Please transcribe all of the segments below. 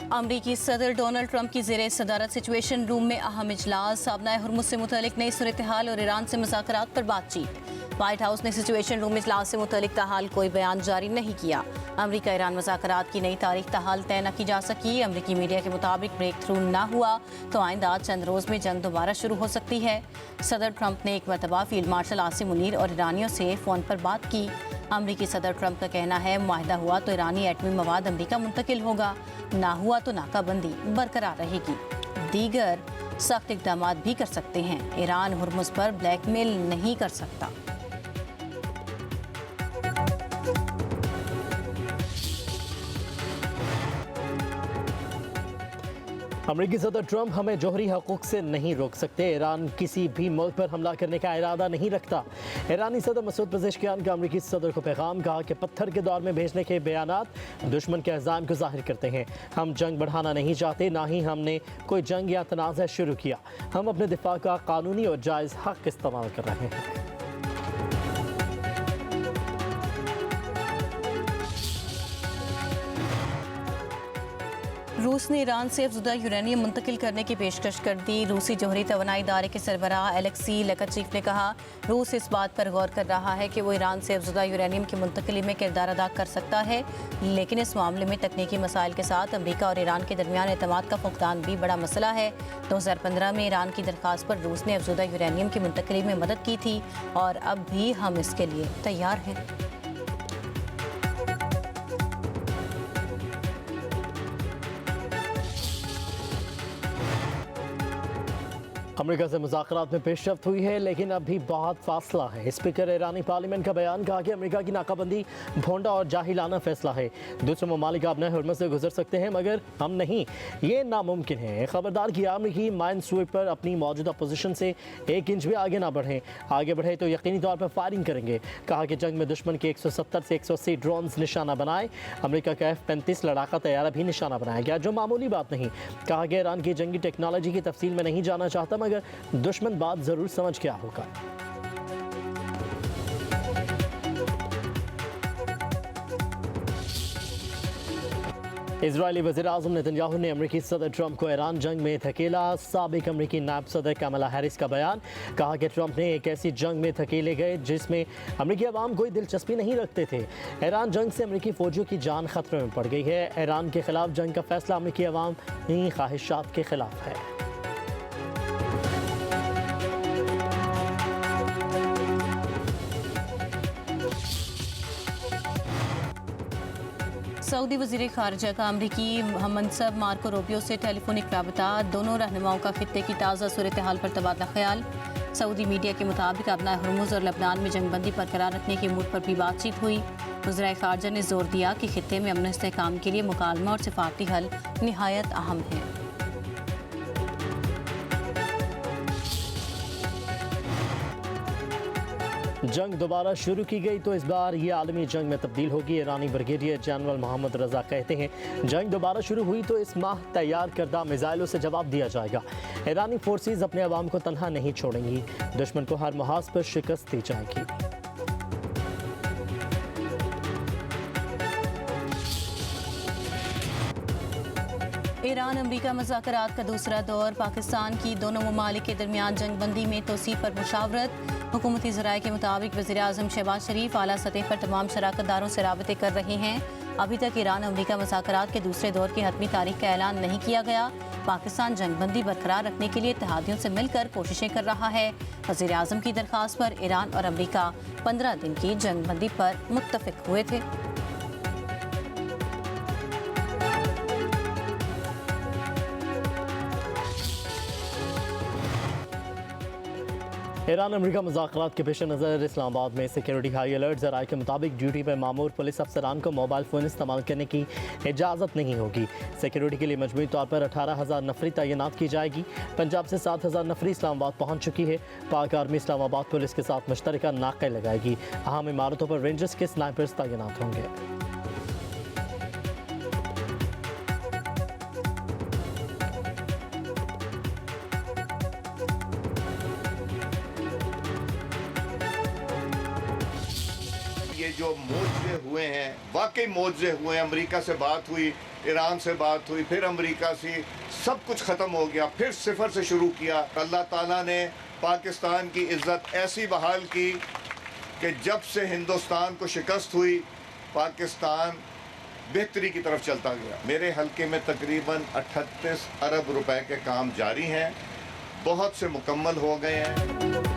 अमरीकी सदर Donald Trump की ज़ेरे सदारत सिचुएशन रूम में अहम इजलास, साबना हुर्मुज़ से मुतल्लिक नई सूरत हाल और ईरान से मुज़ाकरात पर बातचीत। व्हाइट हाउस ने सिचुएशन रूम इजलास से मुतल्लिक ताहाल कोई बयान जारी नहीं किया। अमरीका ईरान मुज़ाकरात की नई तारीख ताहाल तय न की जा सकी। अमरीकी मीडिया के मुताबिक ब्रेक थ्रू ना हुआ तो आइंदा चंद रोज़ में जंग दोबारा शुरू हो सकती है। सदर ट्रंप ने एक मरतबा फील्ड मार्शल आसिम मुनीर और ईरानियों से फ़ोन पर बात की। अमरीकी सदर ट्रंप का कहना है मुआहदा हुआ तो ईरानी एटमी मवाद अमरीका मुंतकिल होगा, ना हुआ तो नाकाबंदी बरकरार रहेगी। दीगर सख्त इक़दाम भी कर सकते हैं। ईरान हुर्मुज़ पर ब्लैकमेल नहीं कर सकता। अमरीकी सदर ट्रंप हमें जोहरी हकूक़ से नहीं रोक सकते। ईरान किसी भी मुल्क पर हमला करने का इरादा नहीं रखता। ईरानी सदर मसूद पज़ेश्कियान का अमरीकी सदर को पैगाम, कहा कि पत्थर के दौर में भेजने के बयानात दुश्मन के अज़ाम को ज़ाहिर करते हैं। हम जंग बढ़ाना नहीं चाहते, ना ही हमने कोई जंग या तनाज़ा शुरू किया। हम अपने दिफा का कानूनी और जायज़ हक़ इस्तेमाल कर रहे हैं। रूस ने ईरान से अफजुदा यूरेनियम मुंतकिल करने की पेशकश कर दी। रूसी जोहरी तवानाई इदारे के सरबराह एलेक्सी लेकाचीफ ने कहा, रूस इस बात पर गौर कर रहा है कि वो ईरान से अफजुदा यूरेनियम की मुंतकिली में किरदार अदा कर सकता है, लेकिन इस मामले में तकनीकी मसाइल के साथ अमरीका और ईरान के दरमियान एतमाद का फुकदान भी बड़ा मसला है। 2015 में ईरान की दरख्वास्त पर रूस ने अफजुदा यूरेनियम की मुंतकिली में मदद की थी और अब भी हम इसके लिए तैयार हैं। अमरीका से मुज़ाकरात में पेशरफ्त हुई है, लेकिन अभी बहुत फासला है। स्पीकर ईरानी पार्लियामेंट का बयान, कहा कि अमरीका की नाकाबंदी भोंडा और जाहिलाना फैसला है। दूसरे ममालिक अपने हुर्मत से गुजर सकते हैं मगर हम नहीं, ये नामुमकिन है। खबरदार किया अमरीकी माइन स्वीपर अपनी मौजूदा पोजीशन से 1 इंच भी आगे ना बढ़ें। आगे बढ़े तो यकीनी तौर पर फायरिंग करेंगे। कहा कि जंग में दुश्मन के 170 से 180 ड्रोन निशाना बनाए। अमरीका का F-35 लड़ाका तैयारा भी निशाना बनाया गया, जो मामूली बात नहीं। कहा कि ईरान की जंगी टेक्नोलॉजी की तफसील में नहीं जाना चाहता, मगर दुश्मन बात जरूर समझ क्या होगा। इजरायली वज़ीर-ए-आज़म नेतन्याहू ने अमरीकी सदर ट्रंप को ईरान जंग में धकेला। साबिक अमरीकी नायब सदर कमला हैरिस का बयान, कहा कि ट्रंप ने एक ऐसी जंग में धकेले गए जिसमें अमरीकी अवाम कोई दिलचस्पी नहीं रखते थे। ईरान जंग से अमरीकी फौजियों की जान खतरे में पड़ गई है। ईरान के खिलाफ जंग का फैसला अमरीकी अवाम की ख्वाहिशात के खिलाफ है। सऊदी वज़ीर ख़ारिजा का अमरीकी हममनसब मार्को रूबियो से टेलीफोनिक राबता, दोनों रहनुमाओं का खित्ते की ताज़ा सूरत हाल पर तबादला ख्याल। सऊदी मीडिया के मुताबिक अपना हुर्मुज़ और लबनान में जंगबंदी बरकरार रखने के मूड पर भी बातचीत हुई। वज़ीर ख़ारिजा ने जोर दिया कि खित्ते में अमन इस्तेहकाम के लिए मुकालमा और सिफारती हल निहायत अहम है। जंग दोबारा शुरू की गई तो इस बार ये आलमी जंग में तब्दील होगी। ईरानी ब्रिगेडियर जनरल मोहम्मद रजा कहते हैं, जंग दोबारा शुरू हुई तो इस माह तैयार करदा मिसाइलों से जवाब दिया जाएगा। ईरानी फोर्सेस अपने अवाम को तन्हा नहीं छोड़ेंगी। दुश्मन को हर महाज पर शिकस्त दी जाएगी। ईरान अमरीका मुज़ाकरात का दूसरा दौर, पाकिस्तान की दोनों ममालिक के दरमियान जंगबंदी में तोसी पर मुशावरत। हुकूमती ज़राए के मुताबिक वज़ीर-ए-आज़म शहबाज शरीफ आला सतह पर तमाम शराकतदारों से राबते कर रहे हैं। अभी तक ईरान अमरीका मुज़ाकरात के दूसरे दौर की हतमी तारीख का ऐलान नहीं किया गया। पाकिस्तान जंगबंदी बरकरार रखने के लिए इत्तेहादियों से मिलकर कोशिशें कर रहा है। वज़ीर-ए-आज़म की दरख्वास्त पर ईरान और अमरीका 15 दिन की जंगबंदी पर मुत्तफिक हुए थे। ईरान अमरीका मुज़ाकरात के पेश नज़र इस्लामाबाद में सिक्योरिटी हाई अलर्ट। ज़राए के मुताबिक ड्यूटी पर मामूर पुलिस अफसरान को मोबाइल फ़ोन इस्तेमाल करने की इजाज़त नहीं होगी। सिक्योरिटी के लिए मजमूई तौर पर 18,000 नफरी तैनात की जाएगी। पंजाब से 7,000 नफरी इस्लामाबाद पहुँच चुकी है। पाक आर्मी इस्लामाबाद पुलिस के साथ मुश्तरका नाके लगाएगी। अहम इमारतों पर रेंजर्स के स्नाइपर्स तैनात होंगे। जो मोर्चे हुए हैं वाकई मोर्चे हुए हैं। अमेरिका से बात हुई, ईरान से बात हुई, फिर अमेरिका से सब कुछ ख़त्म हो गया, फिर सिफर से शुरू किया। अल्लाह ताला ने पाकिस्तान की इज़्ज़त ऐसी बहाल की कि जब से हिंदुस्तान को शिकस्त हुई पाकिस्तान बेहतरी की तरफ चलता गया। मेरे हल्के में तकरीबन 38 अरब रुपए के काम जारी हैं, बहुत से मुकम्मल हो गए हैं।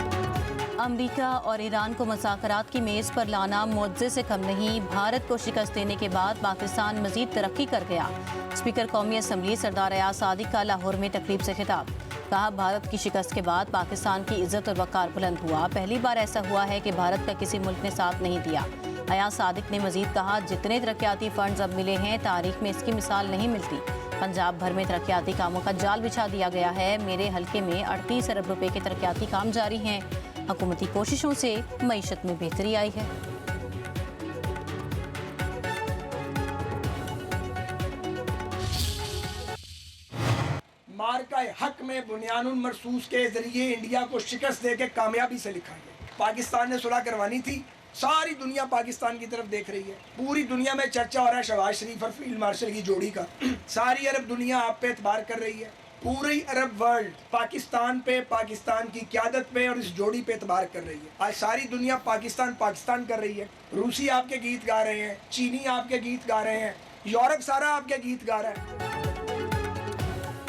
अमेरिका और ईरान को मुज़ाकरात की मेज़ पर लाना मुआवजे से कम नहीं। भारत को शिकस्त देने के बाद पाकिस्तान मजीद तरक्की कर गया। स्पीकर कौमी असम्बली सरदार अयाज सादिक का लाहौर में तकरीब से खिताब। कहा, भारत की शिकस्त के बाद पाकिस्तान की इज्जत और वक़ार बुलंद हुआ। पहली बार ऐसा हुआ है कि भारत का किसी मुल्क ने साथ नहीं दिया। अयाज सादिक ने मजीद कहा, जितने तरक्याती फंड्स अब मिले हैं तारीख में इसकी मिसाल नहीं मिलती। पंजाब भर में तरक्याती कामों का जाल बिछा दिया गया है। मेरे हल्के में 38 अरब रुपए के तरक्याती काम जारी हैं। हुकूमती कोशिशों से मईशत में बेहतरी आई है। मार्का हक में बुनियानुल मरसूस के जरिए इंडिया को शिकस्त दे के कामयाबी से लिखा है। पाकिस्तान ने सुलह करवानी थी, सारी दुनिया पाकिस्तान की तरफ देख रही है। पूरी दुनिया में चर्चा हो रहा है शहबाज शरीफ और फील्ड मार्शल की जोड़ी का। सारी अरब दुनिया आप पे एतबार कर रही है। पूरी अरब वर्ल्ड पाकिस्तान पे, पाकिस्तान की क़यादत पे और इस जोड़ी पे एतबार कर रही है। आज सारी दुनिया पाकिस्तान पाकिस्तान कर रही है। रूसी आपके गीत गा रहे हैं, चीनी आपके गीत गा रहे हैं, यूरोप सारा आपके गीत गा रहा है।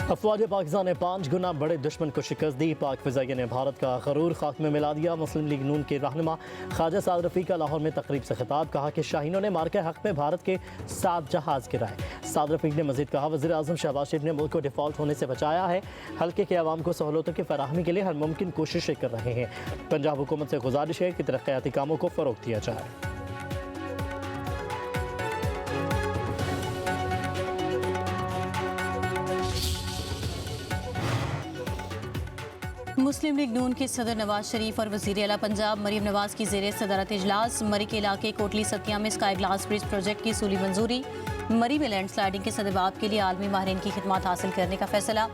अफवाज पाकिस्तान ने 5 गुना बड़े दुश्मन को शिकस्त दी। पाक फ़िज़ाइया ने भारत का गरूर खाक में मिला दिया। मुस्लिम लीग नून के रहनुमा ख्वाजा साद रफ़ी का लाहौर में तकरीब से खिताब। कहा कि शाहीनों ने मार्के हक में भारत के 7 जहाज़ गिराए। साद रफ़ी ने मजीद कहा, वज़ीर आज़म शहबाज शरीफ ने मुल्क को डिफ़ॉल्ट होने से बचाया है। हल्के के अवाम को सहूलतों की फराहमी के लिए हर मुमकिन कोशिशें कर रहे हैं। पंजाब हुकूमत से गुजारिश है कि तरक्याती कामों को फ़रोग़ दिया जाए। मुस्लिम लीग नून के सदर नवाज शरीफ और वज़ीर आला पंजाब मरीम नवाज की ज़ेरे सदारत इजलास। मरी के इलाके कोटली सतिया में स्काई ग्लास ब्रिज प्रोजेक्ट की सूली मंजूरी। मरी में लैंड स्लाइडिंग के सदबाब के लिए आलमी माहिरीन की खिदमत हासिल करने का फैसला।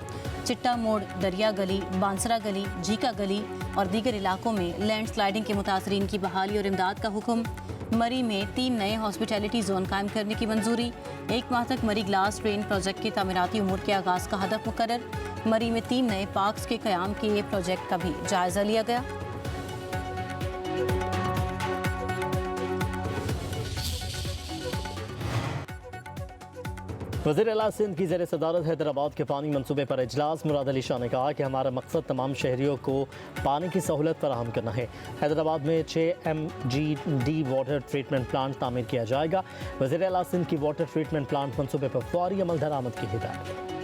चिट्टा मोड़, दरिया गली, बांसरा गली, झीका गली और दीगर इलाकों में लैंड स्लाइडिंग के मुतासरीन की बहाली और इमदाद का हुक्म। मरी में 3 नए हॉस्पिटैलिटी जोन कायम करने की मंजूरी। 1 माह तक मरी ग्लास ट्रेन प्रोजेक्ट के तामीराती उमूर के आगाज़ का हदफ मुकर्रर। मरी में 3 नए पार्क्स के क़याम के प्रोजेक्ट का भी जायज़ा लिया गया। वज़ीर आला सिंध की ज़ेर सदारत हैदराबाद के पानी मनसूबे पर इजलास। मुराद अली शाह ने कहा कि हमारा मकसद तमाम शहरियों को पानी की सहूलत फराहम करना है। हैदराबाद में 6 MGD वाटर ट्रीटमेंट प्लांट तामीर किया जाएगा। वज़ीर आला सिंध की वाटर ट्रीटमेंट प्लांट मनसूबे पर फौरी अमल दरामद की हिदायत।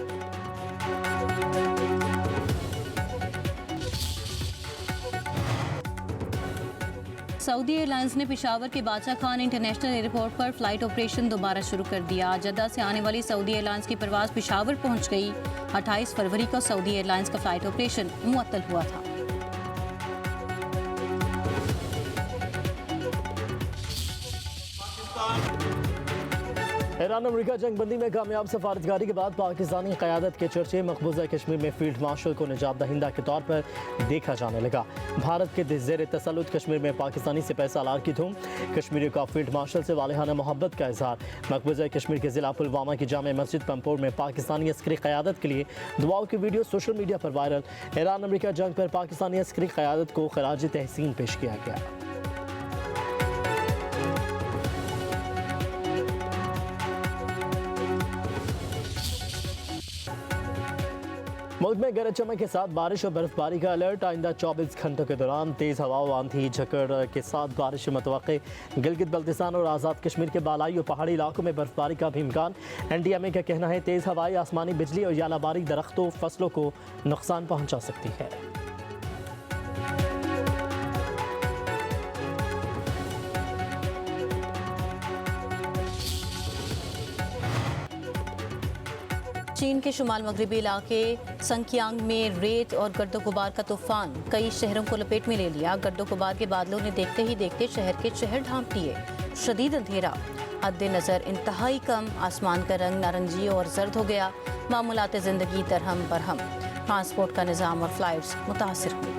सऊदी एयरलाइंस ने पेशावर के बादशाह खान इंटरनेशनल एयरपोर्ट पर फ्लाइट ऑपरेशन दोबारा शुरू कर दिया। जद्दा से आने वाली सऊदी एयरलाइंस की परवाज़ पेशावर पहुंच गई। 28 फरवरी को सऊदी एयरलाइंस का फ्लाइट ऑपरेशन मुअत्तल हुआ था। ईरान अमेरिका जंग बंदी में कामयाब सफारतकारी के बाद पाकिस्तानी क़यादत के चर्चे मकबूजा कश्मीर में फील्ड मार्शल को निजात दहिंदा के तौर पर देखा जाने लगा। भारत के ज़ेर तसल्लुत कश्मीर में पाकिस्तानी सिपह सालार की धूम। कश्मीरियों का फील्ड मार्शल से वालिहाना मोहब्बत का इजहार। मकबूजा कश्मीर के ज़िला पुलवामा की जामे मस्जिद पंपोर में पाकिस्तानी अस्करी क़यादत के लिए दुआओं की वीडियो सोशल मीडिया पर वायरल। ईरान अमेरिका जंग पर पाकिस्तानी अस्करी क़यादत को खराज तहसीन पेश किया गया। मुल्क में गरज चमक के साथ बारिश और बर्फबारी का अलर्ट। आइंदा 24 घंटों के दौरान तेज़ हवाओं, आंधी झकड़ के साथ बारिश मुतवक्के। गिलगित बल्तिस्तान और आज़ाद कश्मीर के बालाई और पहाड़ी इलाकों में बर्फबारी का भी इम्कान। NDMA का कहना है तेज़ हवाएं आसमानी बिजली और यालाबारी दरख्तों फसलों को नुकसान पहुँचा सकती है। चीन के शुमाल मगरबी इलाके संकियांग में रेत और गर्दो गुबार का तूफान कई शहरों को लपेट में ले लिया। गर्दो गुबार के बादलों ने देखते ही देखते शहर के शहर ढांप दिए। शदीद अंधेरा, हद नज़र इंतहाई कम, आसमान का रंग नारंगी और जर्द हो गया। मामूलात ज़िंदगी दरहम बरहम, ट्रांसपोर्ट का निज़ाम और फ्लाइट्स मुतासिर हुई।